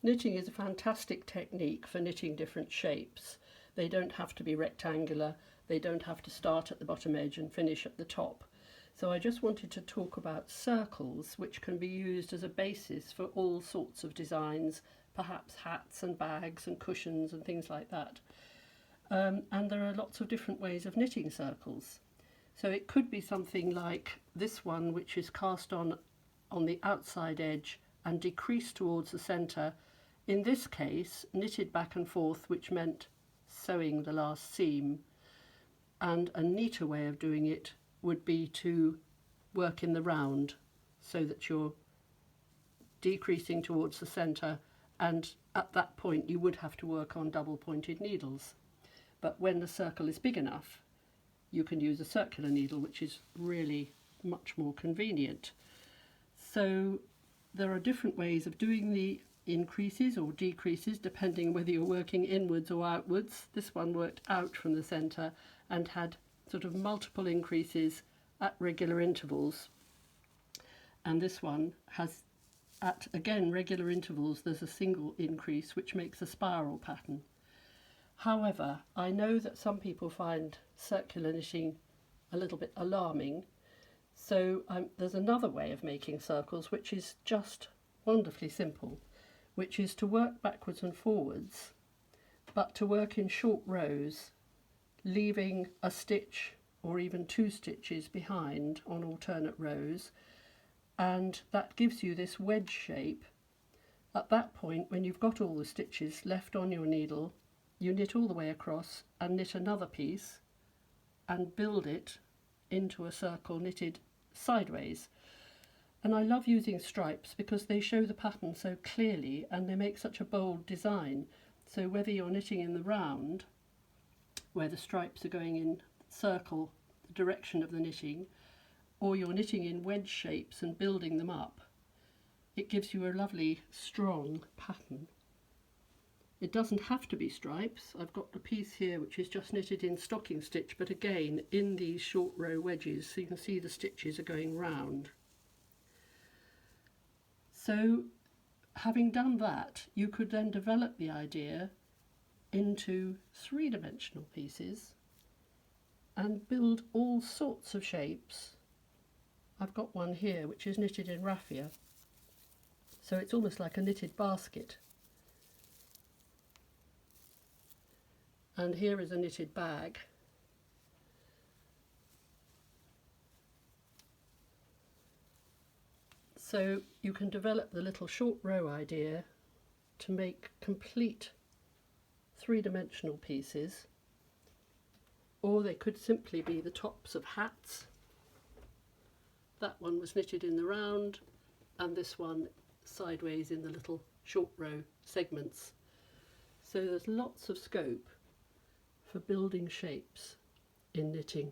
Knitting is a fantastic technique for knitting different shapes. They don't have to be rectangular, they don't have to start at the bottom edge and finish at the top. So I just wanted to talk about circles, which can be used as a basis for all sorts of designs, perhaps hats and bags and cushions and things like that. And there are lots of different ways of knitting circles. So it could be something like this one, which is cast on the outside edge and decreased towards the centre. In this case, knitted back and forth, which meant sewing the last seam. And a neater way of doing it would be to work in the round, so that you're decreasing towards the centre, and at that point you would have to work on double pointed needles. But when the circle is big enough, you can use a circular needle, which is really much more convenient. So there are different ways of doing the increases or decreases depending whether you're working inwards or outwards. This one worked out from the centre and had sort of multiple increases at regular intervals, and this one has, at again regular intervals, there's a single increase which makes a spiral pattern. However, I know that some people find circular knitting a little bit alarming, so there's another way of making circles which is just wonderfully simple, which is to work backwards and forwards, but to work in short rows, leaving a stitch or even 2 stitches behind on alternate rows, and that gives you this wedge shape. At that point, when you've got all the stitches left on your needle, you knit all the way across and knit another piece and build it into a circle knitted sideways. And I love using stripes because they show the pattern so clearly and they make such a bold design. So whether you're knitting in the round, where the stripes are going in circle, the direction of the knitting, or you're knitting in wedge shapes and building them up, it gives you a lovely strong pattern. It doesn't have to be stripes. I've got a piece here which is just knitted in stocking stitch, but again in these short row wedges, so you can see the stitches are going round. So having done that, you could then develop the idea into 3-dimensional pieces and build all sorts of shapes. I've got one here which is knitted in raffia, so it's almost like a knitted basket. And here is a knitted bag. So you can develop the little short row idea to make complete 3-dimensional pieces, or they could simply be the tops of hats. That one was knitted in the round and this one sideways in the little short row segments. So there's lots of scope for building shapes in knitting.